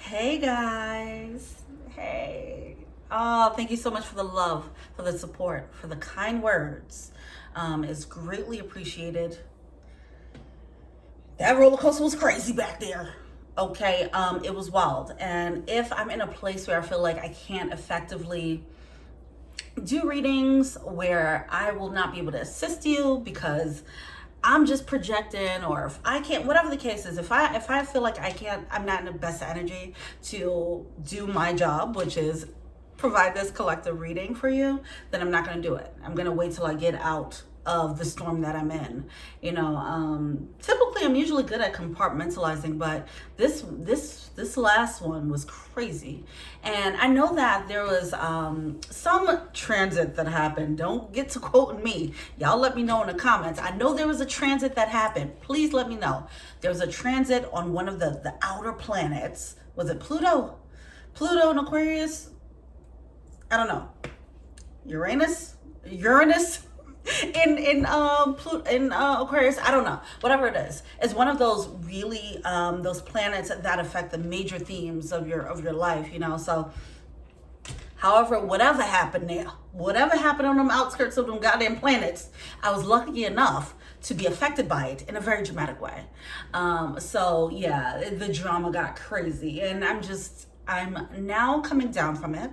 Hey guys. Hey. Oh, thank you so much for the love, for the support, for the kind words. It's greatly appreciated. That roller coaster was crazy back there. Okay, it was wild. And if I'm in a place where I feel like I can't effectively do readings, where I will not be able to assist you because I'm just projecting, or if I can't, whatever the case is, if I feel like I'm not in the best energy to do my job, which is provide this collective reading for you, then I'm not going to do it. I'm going to wait till I get out of the storm that I'm in. Typically I'm usually good at compartmentalizing, but this last one was crazy. And I know that there was some transit that happened. Don't get to quoting me. Y'all let me know in the comments. I know there was a transit that happened. Please let me know. There was a transit on one of the outer planets. Was it Pluto? Pluto and Aquarius? I don't know. Uranus? in Aquarius, I don't know, whatever it is. It's one of those really those planets that affect the major themes of your life, so however, whatever happened there, whatever happened on them outskirts of them goddamn planets, I was lucky enough to be affected by it in a very dramatic way. So yeah, the drama got crazy, and I'm now coming down from it.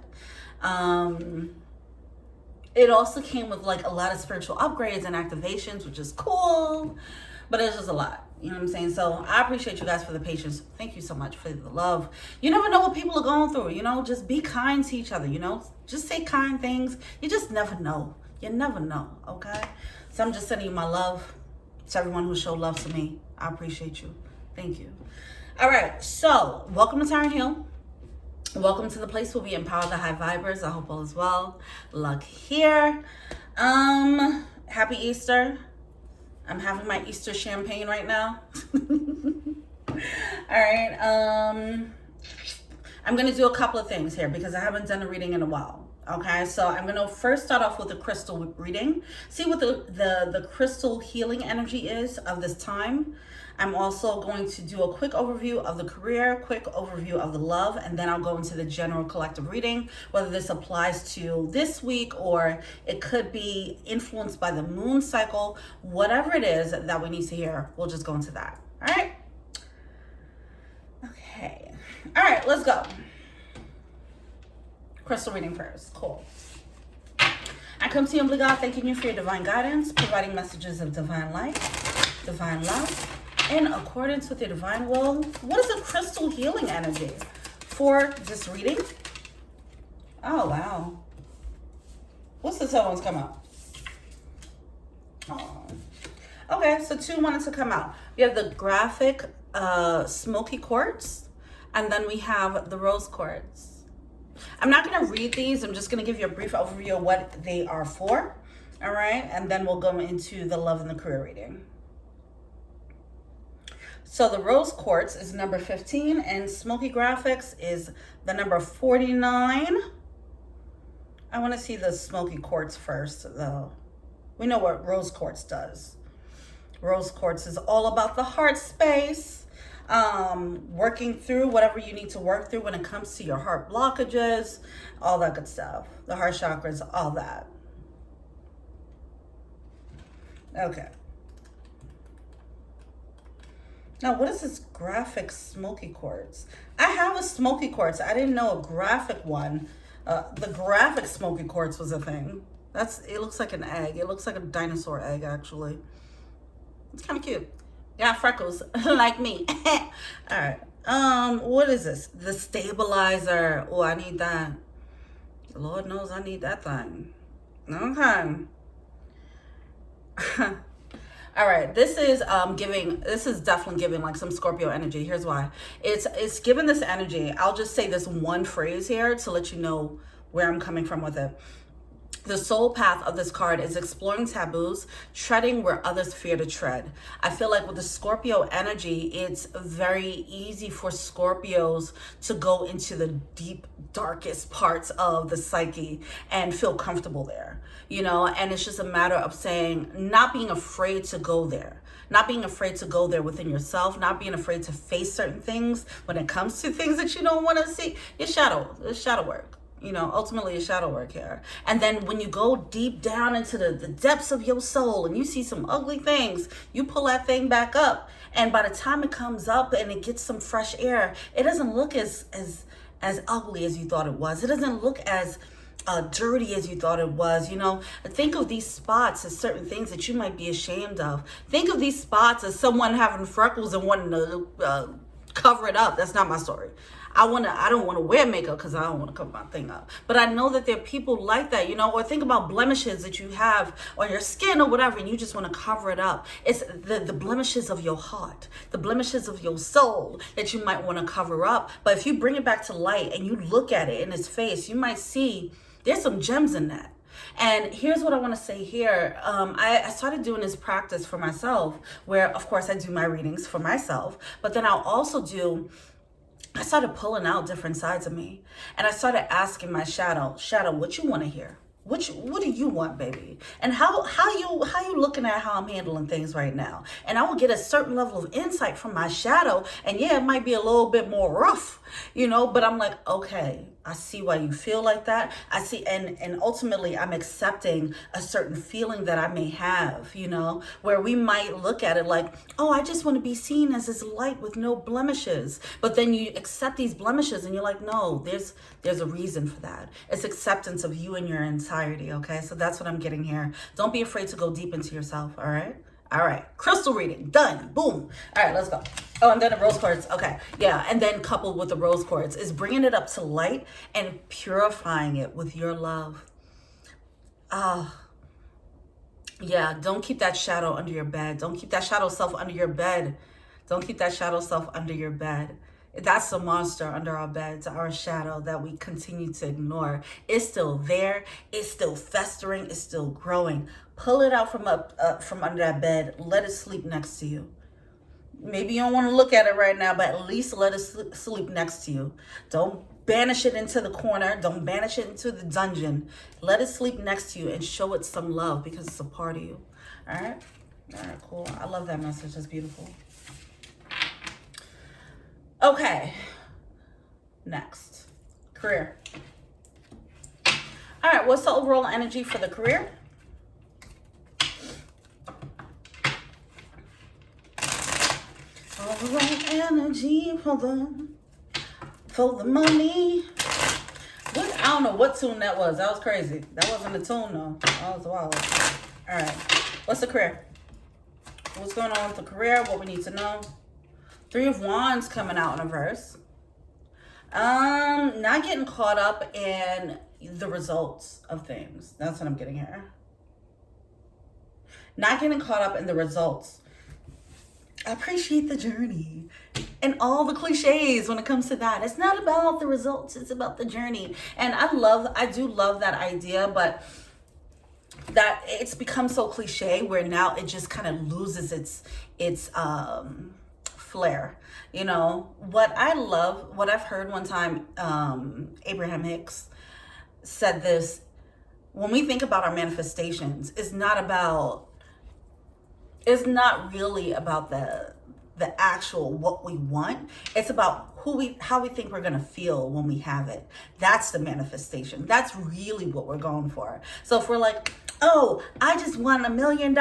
It also came with like a lot of spiritual upgrades and activations, which is cool, but it's just a lot. You know what I'm saying? So I appreciate you guys for the patience. Thank you so much for the love. You never know what people are going through, just be kind to each other, just say kind things. You just never know. You never know, okay? So I'm just sending you my love to everyone who showed love to me. I appreciate you. Thank you. All right, so welcome to Tyrant Hill. Welcome to the place where we empower the high vibers. I hope all is well. Luck here. Happy Easter. I'm having my Easter champagne right now. All right. I'm going to do a couple of things here because I haven't done a reading in a while. Okay, so I'm going to first start off with a crystal reading. See what the crystal healing energy is of this time. I'm also going to do a quick overview of the career, quick overview of the love, and then I'll go into the general collective reading, whether this applies to this week or it could be influenced by the moon cycle. Whatever it is that we need to hear, we'll just go into that. All right? Okay. All right, let's go. Crystal reading first. Cool. I come to you, humbly God, thanking you for your divine guidance, providing messages of divine light, divine love, in accordance with your divine will. What is a crystal healing energy for this reading? Oh, wow. What's this other one's come out? Oh. Okay, so two wanted to come out. We have the graphic smoky quartz, and then we have the rose quartz. I'm not going to read these. I'm just going to give you a brief overview of what they are for. All right, and then we'll go into the love and the career reading. So the rose quartz is number 15 and smoky graphics is the number 49. I want to see the smoky quartz first though. We know what rose quartz does. Rose quartz is all about the heart space, working through whatever you need to work through when it comes to your heart blockages, all that good stuff. The heart chakras, all that. Okay. Now, what is this graphic smoky quartz? I have a smoky quartz. I didn't know a graphic one. The graphic smoky quartz was a thing. It looks like an egg. It looks like a dinosaur egg, actually. It's kind of cute. Got freckles, like me. All right. What is this? The stabilizer. Oh, I need that. Lord knows I need that thing. Okay. All right, this is definitely giving like some Scorpio energy. Here's why. It's giving this energy. I'll just say this one phrase here to let you know where I'm coming from with it. The soul path of this card is exploring taboos, treading where others fear to tread. I feel like with the Scorpio energy, it's very easy for Scorpios to go into the deep, darkest parts of the psyche and feel comfortable there, you know, and it's just a matter of saying, not being afraid to go there. Not being afraid to go there within yourself, not being afraid to face certain things when it comes to things that you don't want to see. It's shadow work. You know, ultimately it's shadow work here. And then when you go deep down into the depths of your soul and you see some ugly things, you pull that thing back up. And by the time it comes up and it gets some fresh air, it doesn't look as ugly as you thought it was. It doesn't look as dirty as you thought it was. You know, think of these spots as certain things that you might be ashamed of. Think of these spots as someone having freckles and wanting to cover it up. That's not my story. I don't want to wear makeup because I don't want to cover my thing up. But I know that there are people like that, you know, or think about blemishes that you have on your skin or whatever, and you just want to cover it up. It's the blemishes of your heart, the blemishes of your soul that you might want to cover up. But if you bring it back to light and you look at it in its face, you might see there's some gems in that. And here's what I want to say here. I started doing this practice for myself where, of course, I do my readings for myself, but then I started pulling out different sides of me. And I started asking my shadow, what you want to hear? What do you want, baby? And how you looking at how I'm handling things right now? And I will get a certain level of insight from my shadow. And yeah, it might be a little bit more rough, you know, but I'm like, okay, I see why you feel like that. I see, and ultimately I'm accepting a certain feeling that I may have, you know, where we might look at it like, oh, I just want to be seen as this light with no blemishes. But then you accept these blemishes and you're like, no, there's a reason for that. It's acceptance of you and your entirety, okay? So that's what I'm getting here. Don't be afraid to go deep into yourself, all right? All right, crystal reading, done, boom. All right, let's go. Oh, and then the rose quartz, okay. Yeah, and then coupled with the rose quartz is bringing it up to light and purifying it with your love. Yeah, don't keep that shadow under your bed. Don't keep that shadow self under your bed. Don't keep that shadow self under your bed. That's the monster under our beds, our shadow that we continue to ignore. It's still there. It's still festering. It's still growing. Pull it out from under that bed. Let it sleep next to you. Maybe you don't want to look at it right now, but at least let it sleep next to you. Don't banish it into the corner. Don't banish it into the dungeon. Let it sleep next to you and show it some love because it's a part of you. All right? All right, cool. I love that message. That's beautiful. Okay, next, career. All right, what's the overall energy for the career? Overall energy for the money. What? I don't know what tune that was. That was crazy. That wasn't a tune though. That was wild. All right, what's the career? What's going on with the career? What we need to know? 3 of Wands coming out in a verse. Not getting caught up in the results of things. That's what I'm getting here. Not getting caught up in the results. Appreciate the journey and all the cliches when it comes to that. It's not about the results. It's about the journey. And I do love that idea, but that it's become so cliche where now it just kind of loses its flair. You know, what I've heard one time, Abraham Hicks said this: when we think about our manifestations, it's not really about the actual what we want. It's about how we think we're gonna feel when we have it. That's the manifestation. That's really what we're going for. So if we're like, oh, I just want $1 million,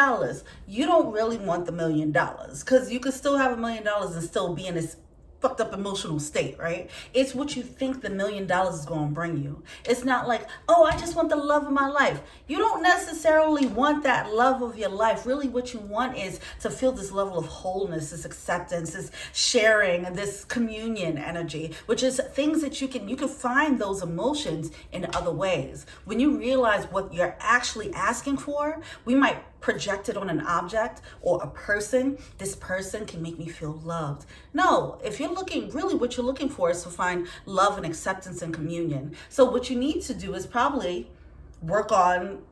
you don't really want the $1 million, because you could still have $1 million and still be in this fucked up emotional state, right? It's what you think the $1 million is going to bring you. It's not like, oh, I just want the love of my life. You don't necessarily want that love of your life. Really what you want is to feel this level of wholeness, this acceptance, this sharing, this communion energy, which is things that you can find those emotions in other ways. When you realize what you're actually asking for, we might project it on an object or a person. This person can make me feel loved. No, if you're looking, really what you're looking for is to find love and acceptance and communion. So what you need to do is probably work on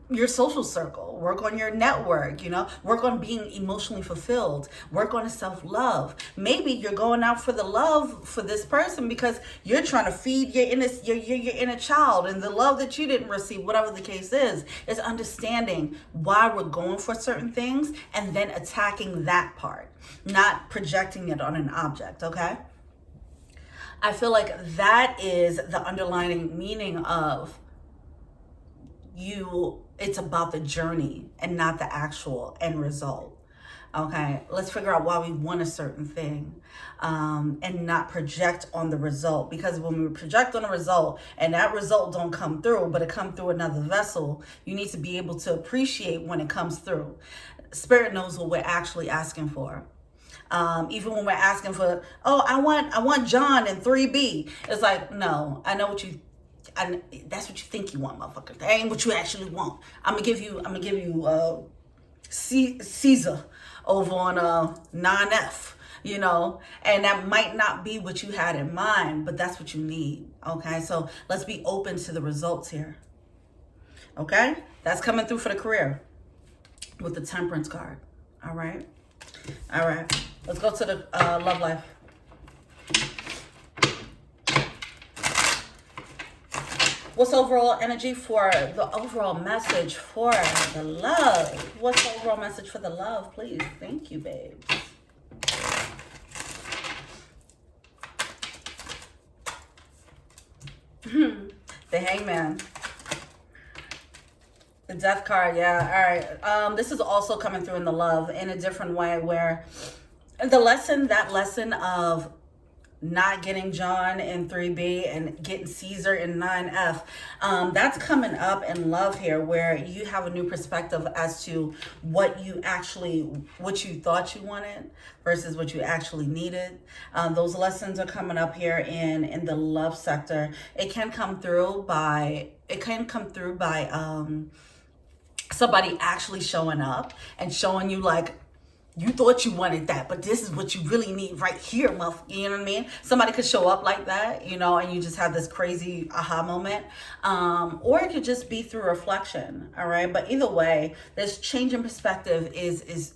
your social circle, work on your network, you know, work on being emotionally fulfilled, work on self-love. Maybe you're going out for the love for this person because you're trying to feed your inner child, and the love that you didn't receive, whatever the case is understanding why we're going for certain things and then attacking that part, not projecting it on an object. Okay, I feel like that is the underlying meaning of it's about the journey and not the actual end result. Okay, let's figure out why we want a certain thing, and not project on the result. Because when we project on a result and that result don't come through, but it come through another vessel, you need to be able to appreciate when it comes through. Spirit knows what we're actually asking for. Even when we're asking for, oh, I want John in 3B. It's like, no, I know what you. And that's what you think you want, motherfucker. That ain't what you actually want. I'm gonna give you Caesar over on 9F, you know, and that might not be what you had in mind, but that's what you need. Okay, so let's be open to the results here. Okay, that's coming through for the career with the Temperance card. All right, let's go to the love life. What's overall energy for the overall message for the love? What's the overall message for the love, please? Thank you, babes. The Hangman. The Death card, yeah. All right. This is also coming through in the love in a different way, where that lesson of not getting John in 3B and getting Caesar in 9F, that's coming up in love here, where you have a new perspective as to what you thought you wanted versus what you actually needed. Those lessons are coming up here in the love sector. It can come through by somebody actually showing up and showing you, like, you thought you wanted that, but this is what you really need right here, you know what I mean? Somebody could show up like that, you know, and you just have this crazy aha moment. Or it could just be through reflection, all right? But either way, this change in perspective is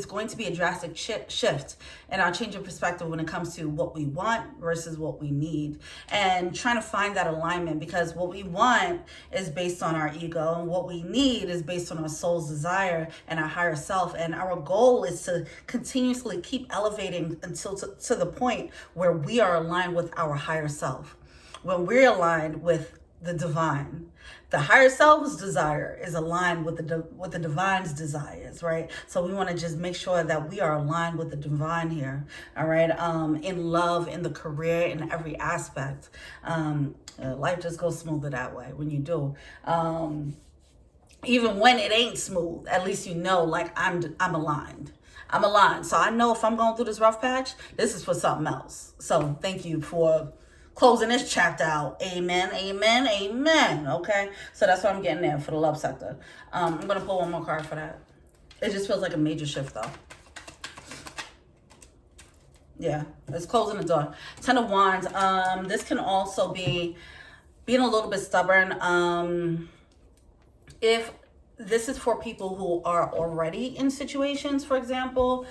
going to be a drastic shift in our change of perspective when it comes to what we want versus what we need, and trying to find that alignment, because what we want is based on our ego and what we need is based on our soul's desire and our higher self. And our goal is to continuously keep elevating until to the point where we are aligned with our higher self. When we're aligned with the divine, the higher self's desire is aligned with the divine's desires, right? So we want to just make sure that we are aligned with the divine here, all right? In love, in the career, in every aspect. Life just goes smoother that way when you do. Even when it ain't smooth, at least you know, like, I'm aligned. I'm aligned. So I know if I'm going through this rough patch, this is for something else. So thank you for closing this chapter out. Amen, amen, amen. Okay, so that's what I'm getting there for the love sector. I'm gonna pull one more card for that. It just feels like a major shift, though. Yeah, it's closing the door. 10 of Wands. This can also be being a little bit stubborn. If this is for people who are already in situations, for example,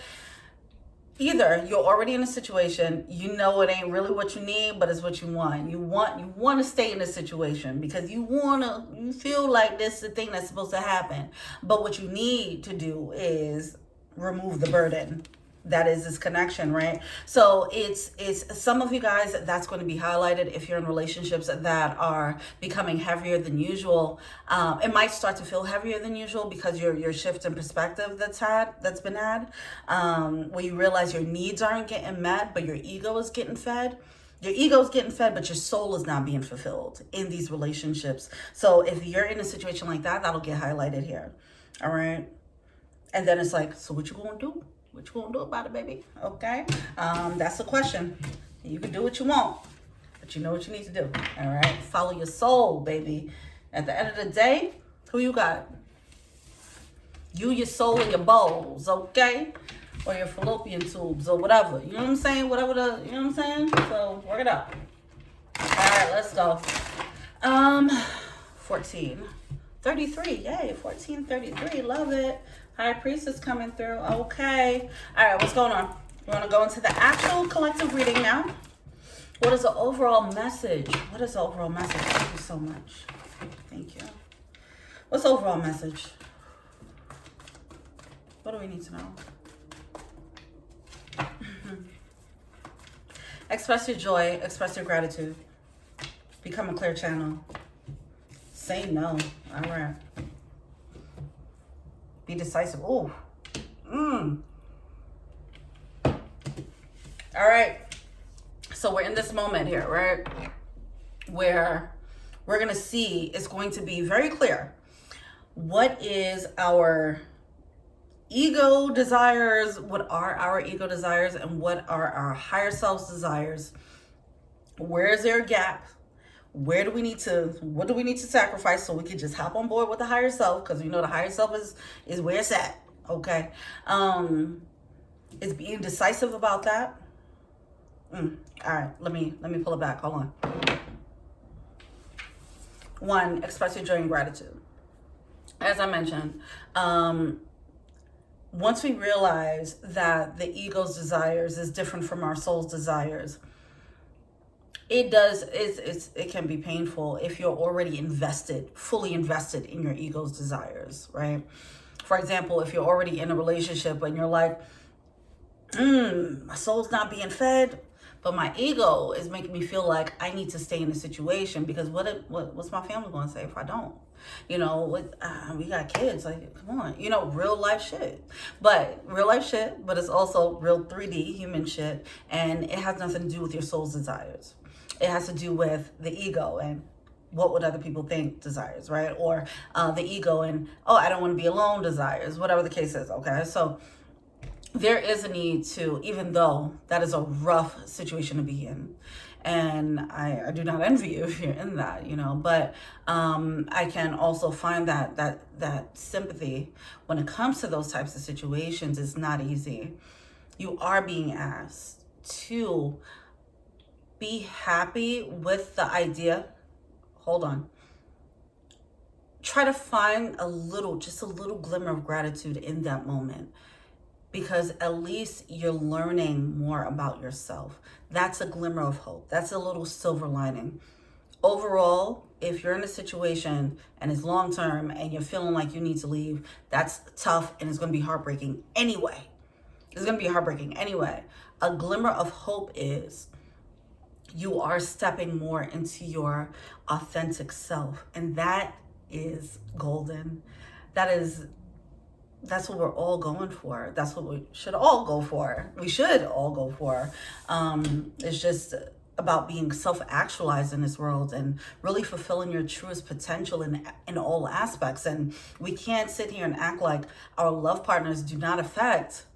either you're already in a situation, you know it ain't really what you need, but it's what you want. You want to stay in a situation because you feel like this is the thing that's supposed to happen. But what you need to do is remove the burden. That is this connection, right? So it's some of you guys, that's going to be highlighted if you're in relationships that are becoming heavier than usual. It might start to feel heavier than usual because your shift in perspective that's been had, where you realize your needs aren't getting met, but your ego is getting fed. Your ego is getting fed, but your soul is not being fulfilled in these relationships. So if you're in a situation like that, that'll get highlighted here. All right. And then it's like, so what you gonna do? What you gonna do about it, baby? Okay. That's the question. You can do what you want, but you know what you need to do. All right. Follow your soul, baby. At the end of the day, who you got? You, your soul, and your bowls, okay? Or your fallopian tubes or whatever. You know what I'm saying? You know what I'm saying? So work it out. All right, let's go. 14. 33, yay, 1433, love it. High Priestess coming through, okay. All right, what's going on? We want to go into the actual collective reading now. What is the overall message? What is the overall message? Thank you so much. Thank you. What's the overall message? What do we need to know? Express your joy, express your gratitude. Become a clear channel. Say no. All right. Be decisive. Oh. All right. So we're in this moment here, right? Where we're going to see, it's going to be very clear. What is our ego desires? What are our ego desires? And what are our higher self's desires? Where is there a gap? What do we need to sacrifice so we can just hop on board with the higher self? Because we know the higher self is where it's at. Okay. Is being decisive about that. All right, let me pull it back. Hold on. 1, express your joy and gratitude. As I mentioned, once we realize that the ego's desires is different from our soul's desires, it can be painful if you're already fully invested in your ego's desires, right? For example, if you're already in a relationship and you're like, my soul's not being fed, but my ego is making me feel like I need to stay in the situation because what's my family going to say if I don't? You know, we got kids, like, come on, you know, real life shit. But it's also real 3D human shit, and it has nothing to do with your soul's desires. It has to do with the ego and what would other people think desires, right? Or the ego and, I don't want to be alone desires, whatever the case is, okay? So there is a need to, even though that is a rough situation to be in, and I do not envy you if you're in that, you know, but I can also find that sympathy when it comes to those types of situations is not easy. You are being asked to be happy with the idea. Hold on. Try to find just a little glimmer of gratitude in that moment, because at least you're learning more about yourself. That's a glimmer of hope. That's a little silver lining. Overall, if you're in a situation and it's long term and you're feeling like you need to leave, that's tough and it's going to be heartbreaking anyway. A glimmer of hope is you are stepping more into your authentic self, and that is golden. That's what we're all going for. That's what we should all go for. It's just about being self-actualized in this world and really fulfilling your truest potential in all aspects. And we can't sit here and act like our love partners do not affect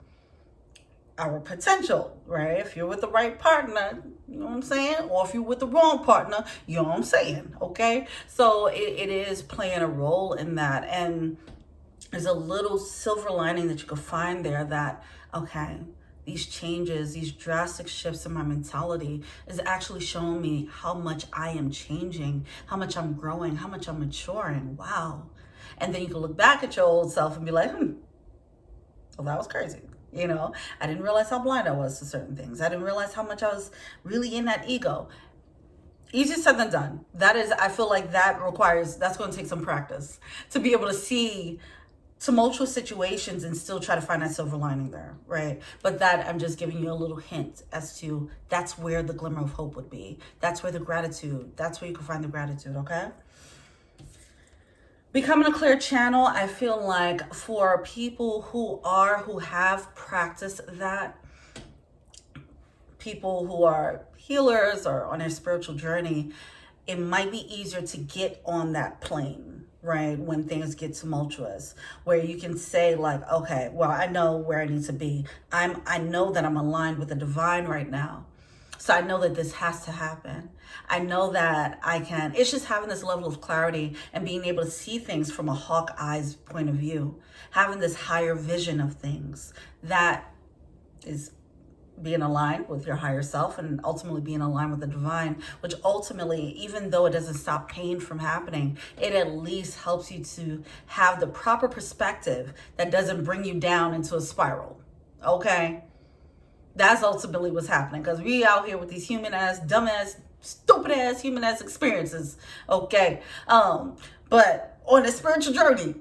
our potential, right? If you're with the right partner, you know what I'm saying? Or if you're with the wrong partner, you know what I'm saying, okay? So it is playing a role in that. And there's a little silver lining that you can find there that, okay, these changes, these drastic shifts in my mentality is actually showing me how much I am changing, how much I'm growing, how much I'm maturing. Wow. And then you can look back at your old self and be like, well, that was crazy. You know, I didn't realize how blind I was to certain things. I didn't realize how much I was really in that ego. Easier said than done. I feel like that's going to take some practice to be able to see tumultuous situations and still try to find that silver lining there, right? But that, I'm just giving you a little hint as to that's where the glimmer of hope would be. That's where you can find the gratitude, okay? Becoming a clear channel, I feel like for people who have practiced that, people who are healers or on their spiritual journey, it might be easier to get on that plane, right? When things get tumultuous, where you can say like, okay, well, I know where I need to be. I know that I'm aligned with the divine right now. So I know that this has to happen. I know that it's just having this level of clarity and being able to see things from a hawk eye's point of view, having this higher vision of things. That is being aligned with your higher self and ultimately being aligned with the divine, which ultimately, even though it doesn't stop pain from happening, it at least helps you to have the proper perspective that doesn't bring you down into a spiral. Okay? That's ultimately what's happening, because we out here with these human ass, dumb ass, stupid ass, human ass experiences. Okay? But on a spiritual journey,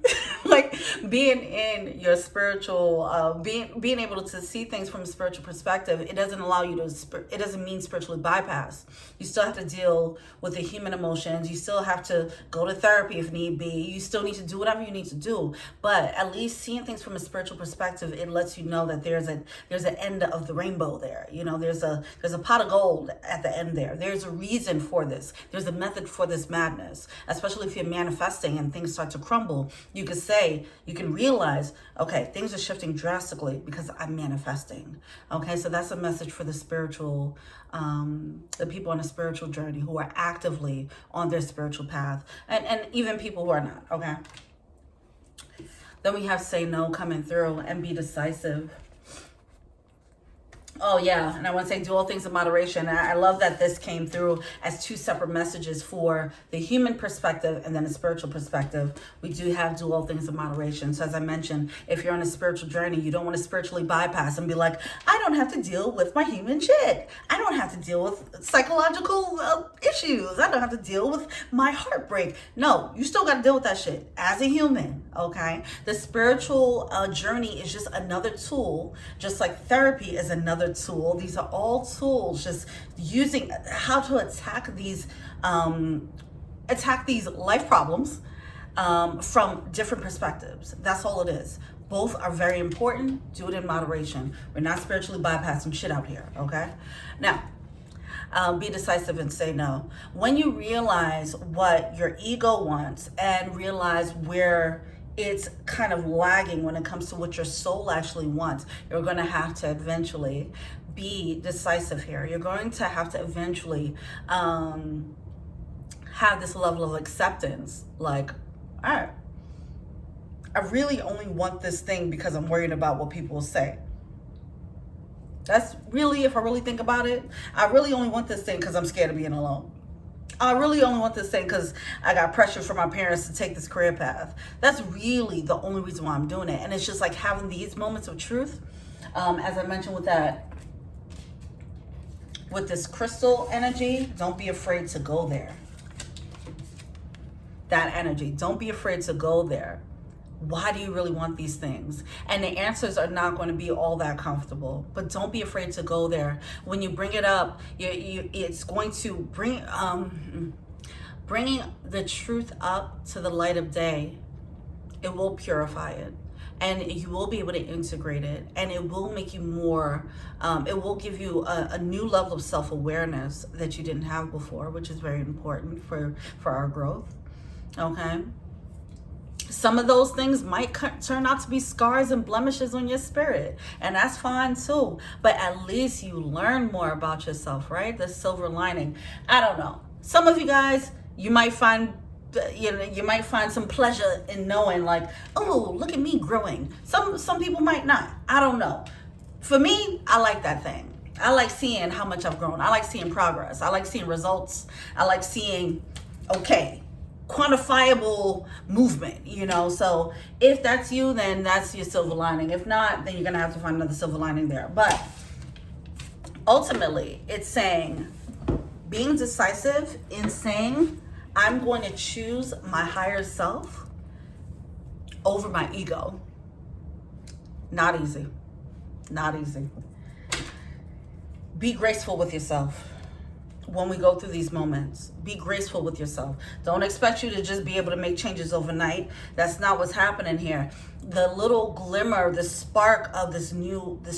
like being in your spiritual, being able to see things from a spiritual perspective, it doesn't allow you to, it doesn't mean spiritually bypass. You still have to deal with the human emotions. You still have to go to therapy if need be. You still need to do whatever you need to do. But at least seeing things from a spiritual perspective, it lets you know that there's an end of the rainbow there. You know, there's a pot of gold at the end there. There's a reason for this. There's a method for this madness, especially if you're manifesting and things start to crumble. You can realize, okay, things are shifting drastically because I'm manifesting. Okay, so that's a message for the spiritual, the people on a spiritual journey who are actively on their spiritual path, and even people who are not. Okay, then we have say no coming through and be decisive. Oh yeah, and I want to say do all things in moderation. I love that this came through as two separate messages for the human perspective and then a spiritual perspective. We do have do all things in moderation. So as I mentioned, if you're on a spiritual journey, you don't want to spiritually bypass and be like, I don't have to deal with my human shit. I don't have to deal with psychological issues. I don't have to deal with my heartbreak. No, you still got to deal with that shit as a human, okay? The spiritual journey is just another tool, just like therapy is another tool. These are all tools, just using how to attack these life problems from different perspectives. That's all it is. Both are very important. Do it in moderation. We're not spiritually bypassing shit out here, okay? Now, be decisive and say no. When you realize what your ego wants and realize where it's kind of lagging when it comes to what your soul actually wants, you're going to have to eventually be decisive here. You're going to have to eventually have this level of acceptance. Like, all right, I really only want this thing because I'm worried about what people will say. That's really, if I really think about it, I really only want this thing because I'm scared of being alone. I really only want this thing because I got pressure from my parents to take this career path. That's really the only reason why I'm doing it. And it's just like having these moments of truth. As I mentioned with this crystal energy, don't be afraid to go there. That energy, don't be afraid to go there. Why do you really want these things? And the answers are not going to be all that comfortable, but don't be afraid to go there. When you bring it up, it's going to bringing the truth up to the light of day. It will purify it, and you will be able to integrate it, and it will make you more, it will give you a new level of self-awareness that you didn't have before, which is very important for our growth. Okay. Some of those things might turn out to be scars and blemishes on your spirit, and that's fine too. But at least you learn more about yourself, right? The silver lining. I don't know. Some of you guys, you might find some pleasure in knowing, like, oh, look at me growing. Some people might not. I don't know. For me, I like that thing. I like seeing how much I've grown. I like seeing progress. I like seeing results. I like seeing, okay, quantifiable movement, so if that's you, then that's your silver lining. If not, then you're gonna have to find another silver lining there. But ultimately, it's saying, being decisive in saying, I'm going to choose my higher self over my ego. Not easy. Not easy. Be graceful with yourself. When we go through these moments, be graceful with yourself. Don't expect you to just be able to make changes overnight. That's not what's happening here. The little glimmer, the spark of this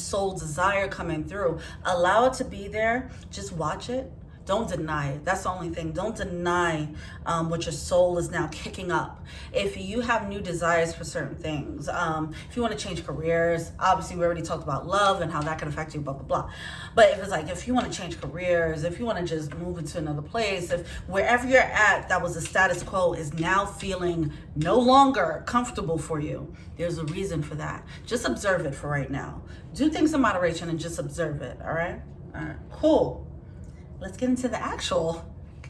soul desire coming through, allow it to be there. Just watch it. Don't deny it. That's the only thing. Don't deny what your soul is now kicking up. If you have new desires for certain things, if you want to change careers, obviously we already talked about love and how that can affect you, blah, blah, blah. But if it's like, if you want to change careers, if you want to just move into another place, if wherever you're at, that was the status quo, is now feeling no longer comfortable for you, there's a reason for that. Just observe it for right now. Do things in moderation and just observe it, all right? All right, cool. Let's get into the actual.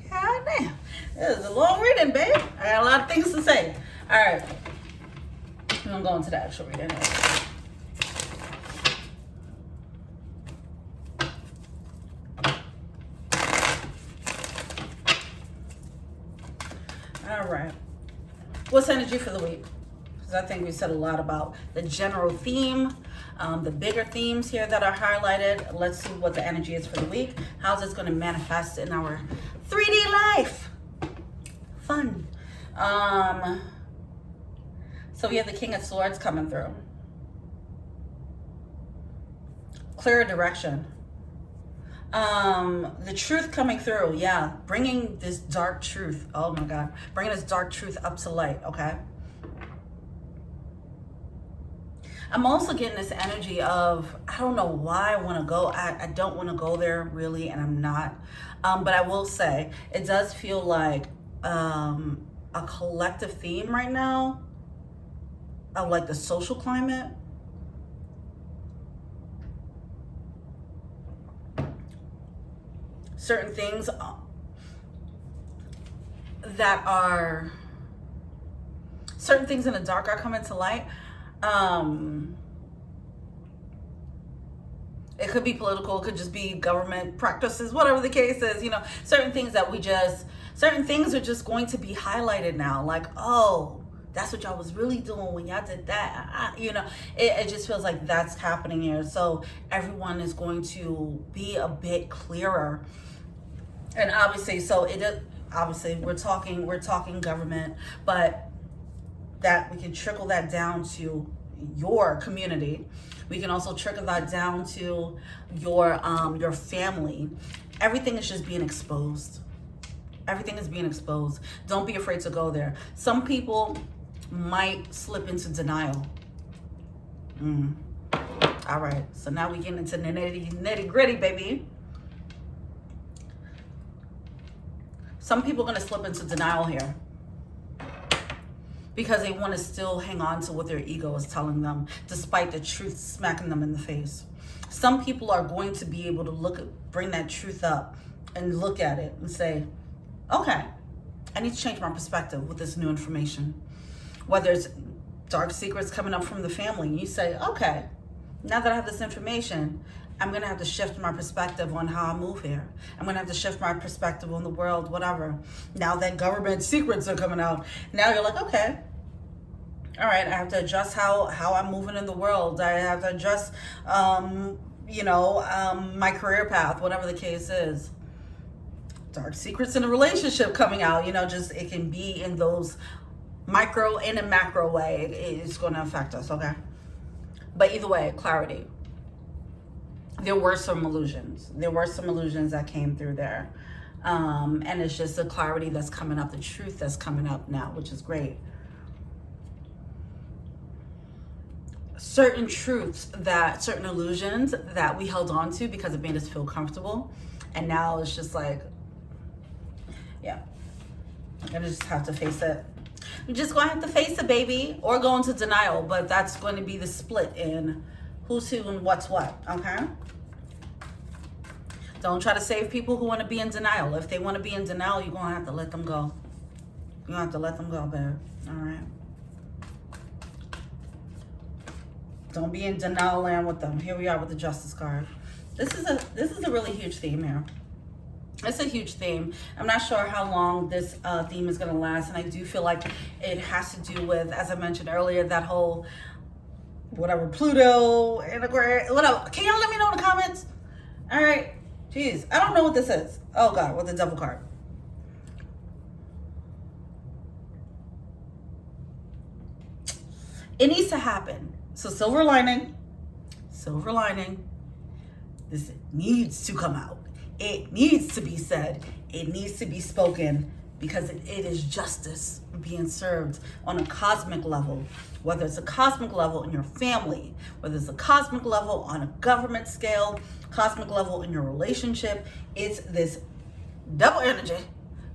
God damn. This is a long reading, babe. I got a lot of things to say. All right. We're going to go into the actual reading. All right. What's energy for the week? Because I think we said a lot about the general theme. The bigger themes here that are highlighted. Let's see what the energy is for the week. How's this going to manifest in our 3D life? Fun. So we have the King of Swords coming through. Clearer direction. The truth coming through. Yeah, bringing this dark truth. Oh my God. Bringing this dark truth up to light, okay? I'm also getting this energy of, I don't know why I want to go. I don't want to go there really, and I'm not. But I will say, it does feel like a collective theme right now of like the social climate. Certain things in the dark are coming to light. It could be political, it could just be government practices, whatever the case is, you know, certain things are just going to be highlighted now. Like, oh, that's what y'all was really doing when y'all did that. You know, it just feels like that's happening here. So everyone is going to be a bit clearer. And obviously, we're talking government, but that we can trickle that down to your community. We can also trickle that down to your family. Everything is just being exposed. Everything is being exposed. Don't be afraid to go there. Some people might slip into denial. All right, so now we get into the nitty gritty, baby. Some people are going to slip into denial here because they want to still hang on to what their ego is telling them, despite the truth smacking them in the face. Some people are going to be able to bring that truth up and look at it and say, okay, I need to change my perspective with this new information. Whether it's dark secrets coming up from the family, you say, okay, now that I have this information, I'm going to have to shift my perspective on how I move here. I'm going to have to shift my perspective on the world, whatever. Now that government secrets are coming out, now you're like, okay, all right, I have to adjust how I'm moving in the world. I have to adjust, my career path, whatever the case is. Dark secrets in a relationship coming out, just it can be in those micro and a macro way. It's going to affect us, okay? But either way, clarity. There were some illusions. There were some illusions that came through there. And it's just the clarity that's coming up, the truth that's coming up now, which is great. Certain truths, certain illusions that we held on to because it made us feel comfortable. And now it's just like, yeah, I'm gonna just have to face it. You're just gonna have to face it, baby, or go into denial. But that's going to be the split in who's who and what's what, okay? Don't try to save people who want to be in denial. If they want to be in denial, you're going to have to let them go. You're going to have to let them go, babe. All right? Don't be in denial land with them. Here we are with the Justice card. This is a really huge theme here. It's a huge theme. I'm not sure how long this theme is going to last, and I do feel like it has to do with, as I mentioned earlier, that whole whatever, Pluto and Aquarius, whatever. Can y'all let me know in the comments? All right. Jeez, I don't know what this is. Oh God, what the Devil card. It needs to happen. So silver lining. This needs to come out. It needs to be said. It needs to be spoken, because it is justice being served on a cosmic level. Whether it's a cosmic level in your family, whether it's a cosmic level on a government scale, cosmic level in your relationship, it's this double energy,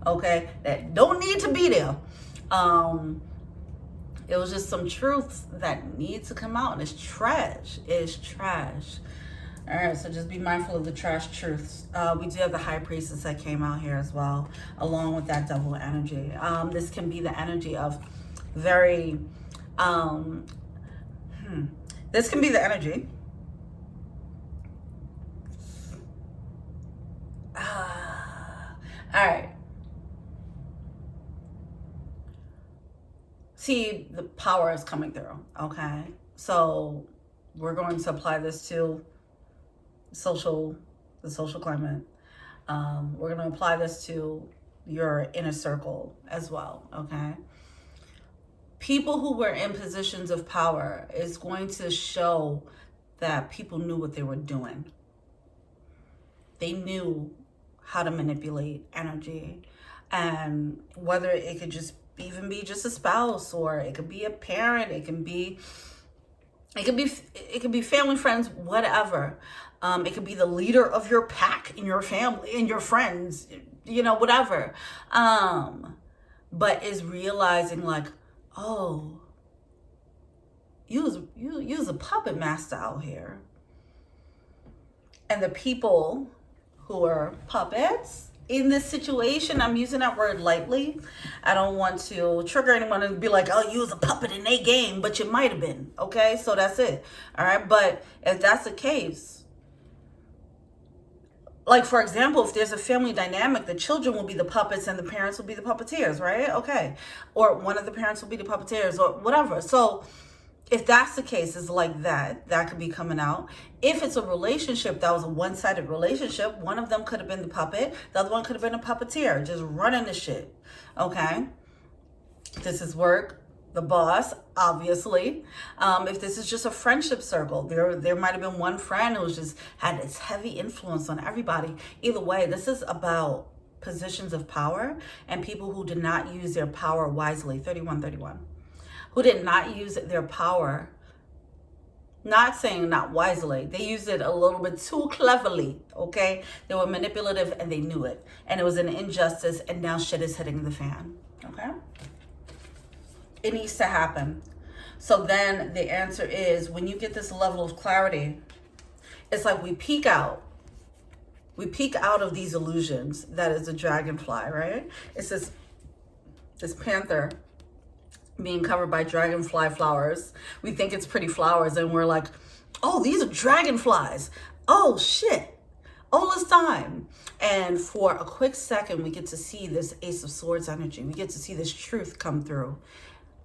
okay, that don't need to be there. It was just some truths that need to come out, and it's trash. It's trash. All right, so just be mindful of the trash truths. We do have the High Priestess that came out here as well, along with that double energy. This can be the energy of very, this can be the energy. All right. See, the power is coming through, okay? So we're going to apply this to the social climate. We're going to apply this to your inner circle as well, okay? People who were in positions of power is going to show that people knew what they were doing. They knew how to manipulate energy, and whether it could just even be just a spouse, or it could be a parent, it can be family, friends, whatever. It could be the leader of your pack in your family, in your friends, you know, whatever. But is realizing like, oh, you was a puppet master out here. And the people who are puppets in this situation, I'm using that word lightly. I don't want to trigger anyone and be like, oh, you was a puppet in a game, but you might have been, okay? So that's it, all right? But if that's the case, like, for example, if there's a family dynamic, the children will be the puppets and the parents will be the puppeteers, right? Okay. Or one of the parents will be the puppeteers or whatever. So if that's the case, it's like that could be coming out. If it's a relationship that was a one-sided relationship, one of them could have been the puppet, the other one could have been a puppeteer, just running the shit, okay? This is work, the boss, obviously. If this is just a friendship circle, there might have been one friend who's just had this heavy influence on everybody. Either way, this is about positions of power and people who did not use their power wisely. 3131. Who did not use their power, not saying not wisely, they used it a little bit too cleverly, okay? They were manipulative and they knew it. And it was an injustice, and now shit is hitting the fan, okay? It needs to happen. So then the answer is, when you get this level of clarity, it's like we peek out. We peek out of these illusions. That is a dragonfly, right? It's this panther being covered by dragonfly flowers. We think it's pretty flowers, and we're like, oh, these are dragonflies. Oh, shit. All this time. And for a quick second, we get to see this Ace of Swords energy. We get to see this truth come through.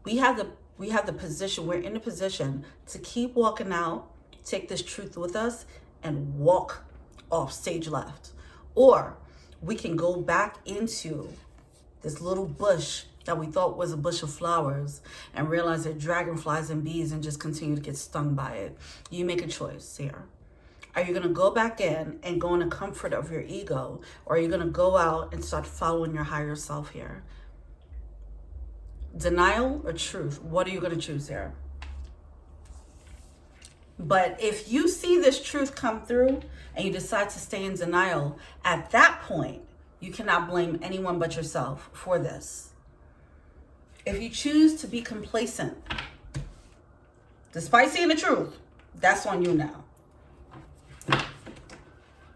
We have the position, we're in a position to keep walking out, take this truth with us, and walk off stage left. Or we can go back into this little bush that we thought was a bush of flowers and realize they're dragonflies and bees, and just continue to get stung by it. You make a choice here. Are you going to go back in and go in the comfort of your ego, or are you going to go out and start following your higher self here? Denial or truth? What are you going to choose here? But if you see this truth come through and you decide to stay in denial, at that point, you cannot blame anyone but yourself for this. If you choose to be complacent, despite seeing the truth, that's on you now.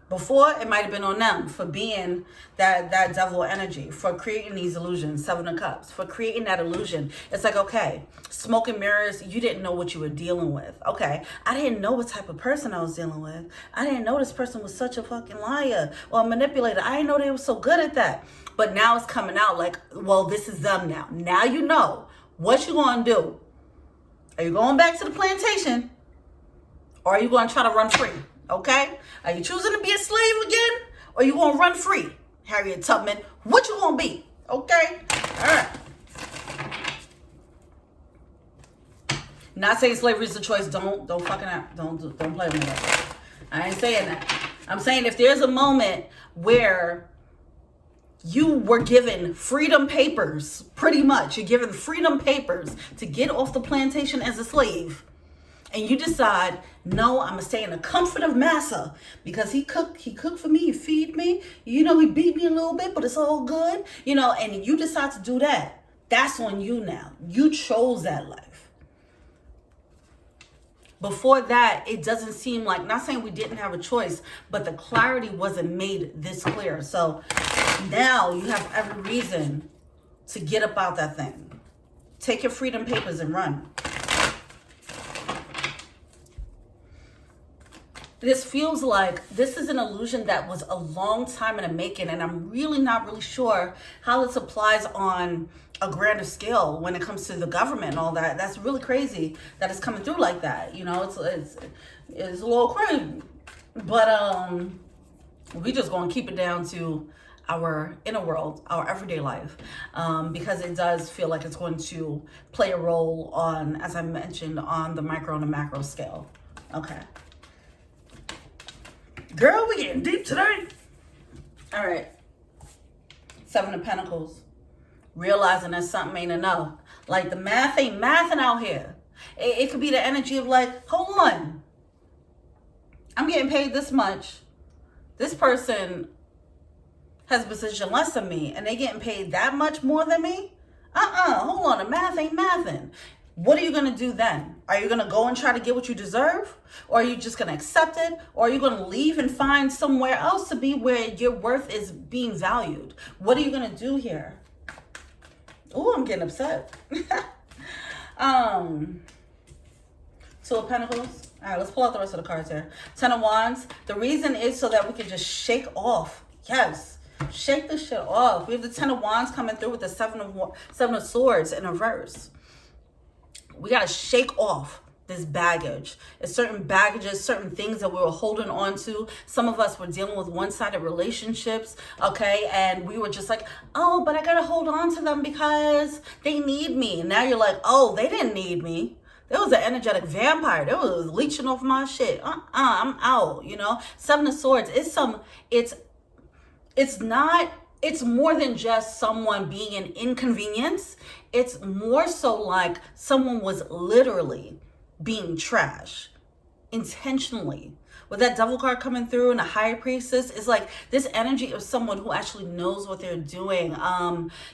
Before, it might have been on them for being that devil energy, for creating these illusions, 7 of Cups, for creating that illusion. It's like, okay, smoke and mirrors, you didn't know what you were dealing with. Okay, I didn't know what type of person I was dealing with. I didn't know this person was such a fucking liar or a manipulator. I didn't know they were so good at that. But now it's coming out like, well, this is them now. Now you know what you gonna do. Are you going back to the plantation, or are you gonna try to run free? Okay? Are you choosing to be a slave again, or you gonna run free? Harriet Tubman, what you gonna be? Okay? All right. Not saying slavery is a choice. Don't fucking out. Don't play with me. I ain't saying that. I'm saying if there's a moment where you were given freedom papers, pretty much, you're given freedom papers to get off the plantation as a slave, and you decide, no, I'm gonna stay in the comfort of massa because he cooked for me, he feed me, he beat me a little bit, but it's all good, and you decide to do that. That's on you now. You chose that life. Before that, it doesn't seem like, not saying we didn't have a choice, but the clarity wasn't made this clear. So now you have every reason to get up out that thing. Take your freedom papers and run. This feels like this is an illusion that was a long time in the making, and I'm not really sure how this applies on a grander scale when it comes to the government and all that. That's really crazy that it's coming through like that. It's a little crazy, but we just gonna keep it down to our inner world, our everyday life, because it does feel like it's going to play a role on, as I mentioned, on the micro and the macro scale. Okay. Girl, we getting deep today. All right. 7 of Pentacles. Realizing that something ain't enough. Like the math ain't mathing out here. It could be the energy of like, hold on. I'm getting paid this much. This person has a position less than me and they getting paid that much more than me? Hold on. The math ain't mathing. What are you going to do then? Are you going to go and try to get what you deserve? Or are you just going to accept it? Or are you going to leave and find somewhere else to be where your worth is being valued? What are you going to do here? Oh, I'm getting upset. 2 of Pentacles. All right, let's pull out the rest of the cards here. 10 of Wands. The reason is so that we can just shake off. Yes. Shake this shit off. We have the 10 of Wands coming through with the 7 of Swords in reverse. We got to shake off this baggage. It's certain baggages, certain things that we were holding on to. Some of us were dealing with one-sided relationships, okay? And we were just like, oh, but I got to hold on to them because they need me. And now you're like, oh, they didn't need me. There was an energetic vampire. They was leeching off my shit. I'm out, 7 of Swords. It's more than just someone being an inconvenience. It's more so like someone was literally being trash intentionally. With that Devil card coming through and the High Priestess, is like this energy of someone who actually knows what they're doing,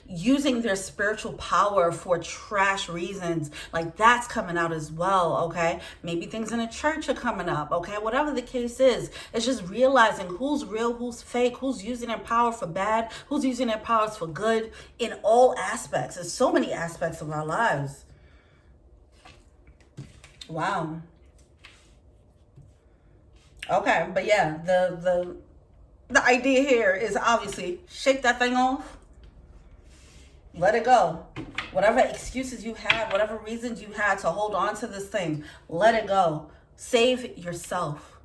using their spiritual power for trash reasons. Like that's coming out as well, okay? Maybe things in the church are coming up, okay? Whatever the case is, it's just realizing who's real, who's fake, who's using their power for bad, who's using their powers for good in all aspects. There's so many aspects of our lives. Wow. Okay, but yeah, the idea here is obviously shake that thing off. Let it go. Whatever excuses you had, whatever reasons you had to hold on to this thing, let it go. Save yourself.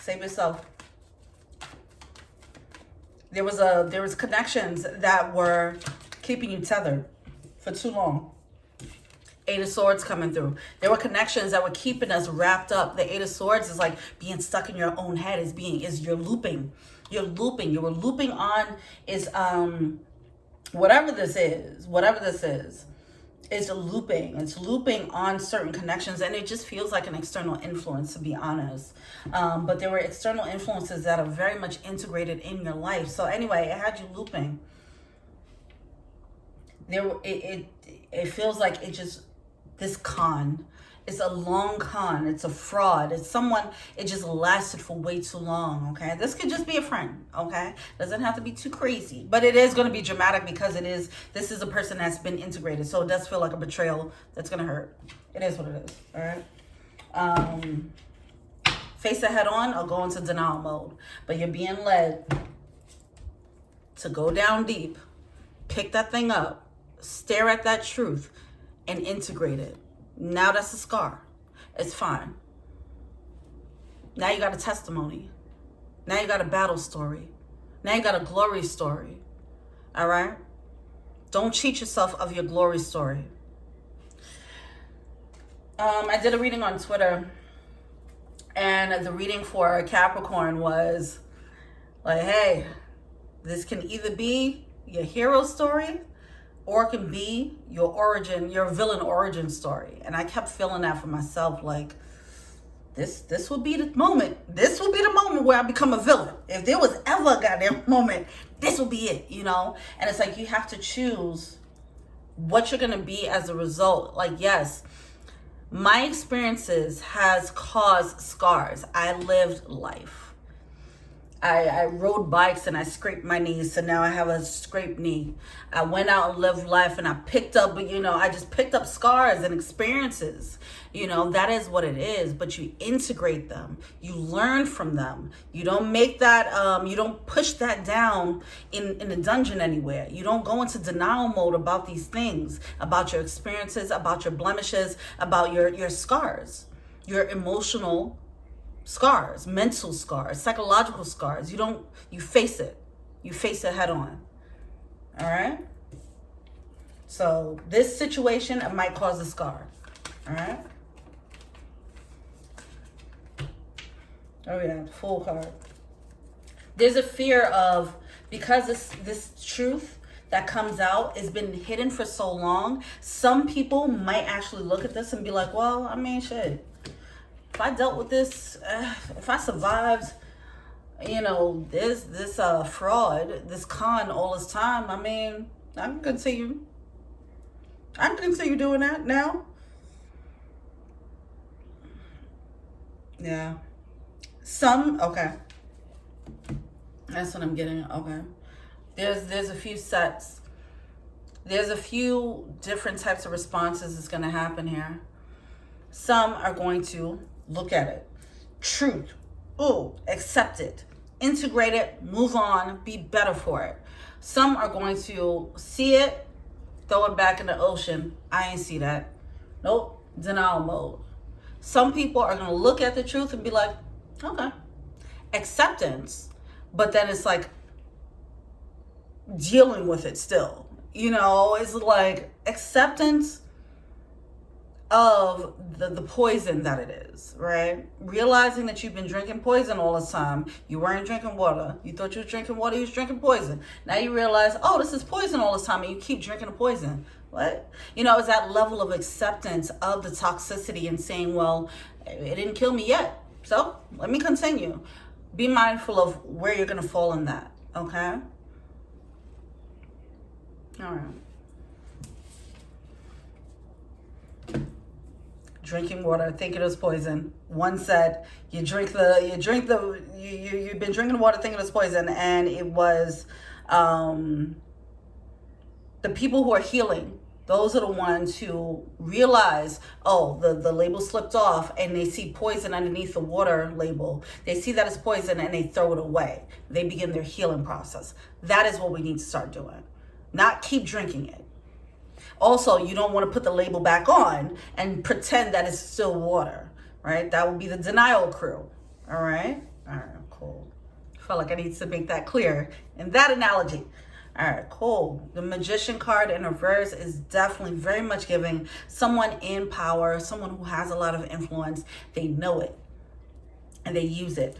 Save yourself. There was connections that were keeping you tethered for too long. 8 of Swords coming through. There were connections that were keeping us wrapped up. The 8 of Swords is like being stuck in your own head. You're looping. You were looping on is whatever this is. It's looping. It's looping on certain connections, and it just feels like an external influence, to be honest. But there were external influences that are very much integrated in your life. So anyway, it had you looping. It feels like this con. It's a long con. It's a fraud. It's someone, it just lasted for way too long, okay? This could just be a friend, okay? Doesn't have to be too crazy. But it is going to be dramatic because this is a person that's been integrated. So it does feel like a betrayal that's going to hurt. It is what it is, all right? Face it head on or go into denial mode. But you're being led to go down deep, pick that thing up, stare at that truth, and integrate it. Now that's a scar. It's fine. Now you got a testimony. Now you got a battle story. Now you got a glory story. All right? Don't cheat yourself of your glory story. I did a reading on Twitter, and the reading for Capricorn was like, hey, this can either be your hero story or it can be your origin, your villain origin story. And I kept feeling that for myself, like, this will be the moment. This will be the moment where I become a villain. If there was ever a goddamn moment, this will be it, you know? And it's like, you have to choose what you're going to be as a result. Like, yes, my experiences has caused scars. I lived life. I rode bikes and I scraped my knees, so now I have a scraped knee. I went out and lived life and I picked up, you know, I just picked up scars and experiences. You know, that is what it is, but you integrate them. You learn from them. You don't make that, you don't push that down in a dungeon anywhere. You don't go into denial mode about these things, about your experiences, about your blemishes, about your scars, your emotional scars, mental scars, psychological scars. You face it. You face it head on. All right? So this situation, it might cause a scar. All right? Oh yeah, full card. There's a fear of, because this truth that comes out has been hidden for so long, some people might actually look at this and be like, well, I mean, shit. If I dealt with this, if I survived, you know, this fraud, this con all this time, I mean, I can continue doing that now. Yeah. Okay. That's what I'm getting. Okay. There's a few sets. There's a few different types of responses that's going to happen here. Some are going to look at it. Truth. Ooh, accept it. Integrate it. Move on. Be better for it. Some are going to see it, throw it back in the ocean. I ain't see that. Nope. Denial mode. Some people are going to look at the truth and be like, okay. Acceptance. But then it's like dealing with it still. You know, it's like acceptance of the poison that it is, right? Realizing that you've been drinking poison all this time. You weren't drinking water. You thought you were drinking water, you was drinking poison. Now you realize, oh, this is poison all this time, and you keep drinking the poison. What? You know, it's that level of acceptance of the toxicity and saying, well, it didn't kill me yet, so let me continue. Be mindful of where you're going to fall in that, okay? All right. Drinking water, thinking it was poison. One said you've been drinking water thinking it was poison, and it was the people who are healing. Those are the ones who realize, oh, the label slipped off, and they see poison underneath the water label. They see that it's poison and they throw it away. They begin their healing process. That is what we need to start doing. Not keep drinking it. Also, you don't want to put the label back on and pretend that it's still water, right? That would be the denial crew, all right? All right, cool. I felt like I need to make that clear in that analogy. All right, cool. The Magician card in reverse is definitely very much giving someone in power, someone who has a lot of influence. They know it, and they use it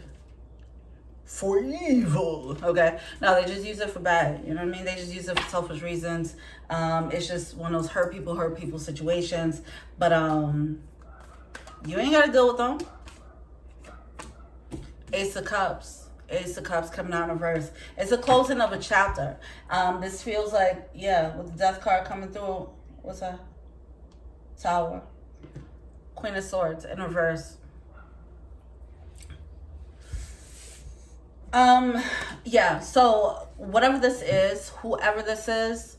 for evil, okay? No, they just use it for bad, you know what I mean? They just use it for selfish reasons. It's just one of those hurt people situations. But you ain't got to deal with them. Ace of Cups. Ace of Cups coming out in reverse. It's a closing of a chapter. This feels like, yeah, with the Death card coming through, what's that? Tower. Queen of Swords in reverse. Yeah, so whatever this is, whoever this is,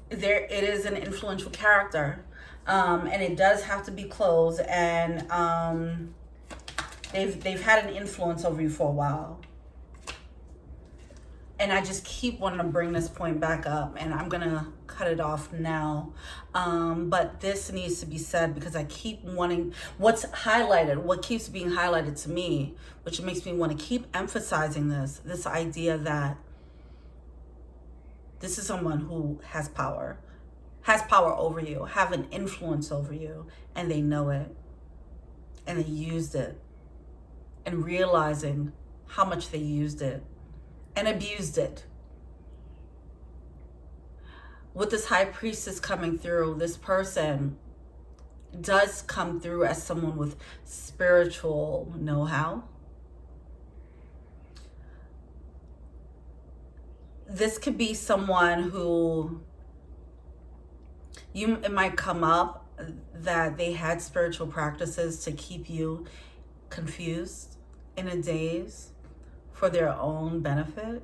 it is an influential character. And it does have to be closed, and they've had an influence over you for a while. And I just keep wanting to bring this point back up, and I'm gonna cut it off now. But this needs to be said because I keep wanting, what's highlighted, what keeps being highlighted to me, which makes me want to keep emphasizing this idea that this is someone who has power, has power over you, have an influence over you, and they know it, and they used it, and realizing how much they used it and abused it. With this high priestess coming through, this person does come through as someone with spiritual know-how. This could be someone who it might come up that they had spiritual practices to keep you confused, in a daze, for their own benefit.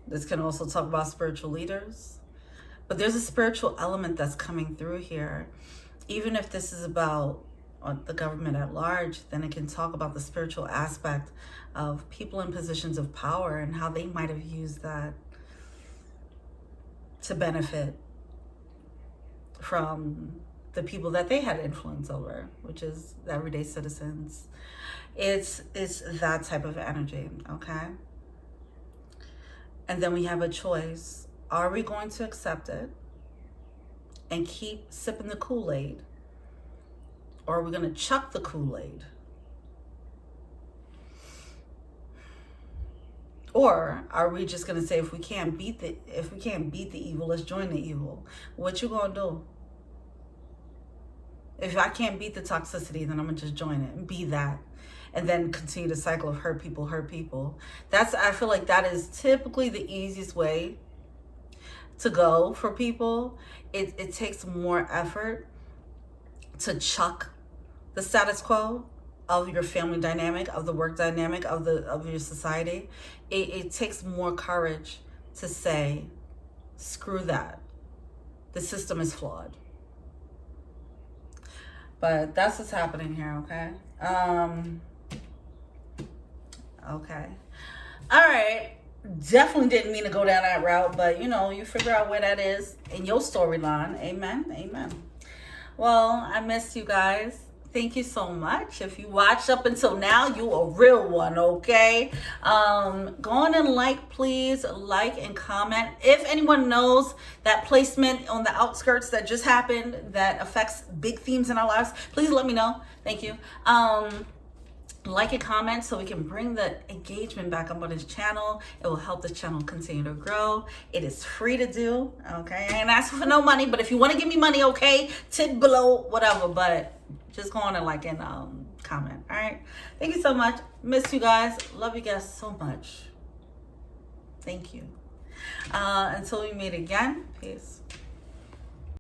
This can also talk about spiritual leaders. But there's a spiritual element that's coming through here. Even if this is about the government at large, then it can talk about the spiritual aspect of people in positions of power and how they might have used that to benefit from the people that they had influence over, which is the everyday citizens. It's that type of energy, okay? And then we have a choice. Are we going to accept it and keep sipping the Kool-Aid? Or are we going to chuck the Kool-Aid? Or are we just going to say, if we can't beat the evil, let's join the evil? What you going to do? If I can't beat the toxicity, then I'm going to just join it and be that. And then continue the cycle of hurt people, hurt people. I feel like that is typically the easiest way to go for people. It takes more effort to chuck the status quo of your family dynamic, of the work dynamic, of your society. It takes more courage to say, screw that. The system is flawed. But that's what's happening here, okay? Okay. All right. Definitely didn't mean to go down that route, but you figure out where that is in your storyline. Amen. Amen. Well, I missed you guys. Thank you so much. If you watched up until now, you a real one, okay? Go on and please like and comment. If anyone knows that placement on the outskirts that just happened that affects big themes in our lives, please let me know. Thank you. Like and comment so we can bring the engagement back up on this channel. It will help the channel continue to grow. It is free to do, okay? I ain't asking for no money, but if you want to give me money, okay, tip below, whatever, but just go on and like and comment, all right? Thank you so much. Miss you guys. Love you guys so much. Thank you. Until we meet again, peace.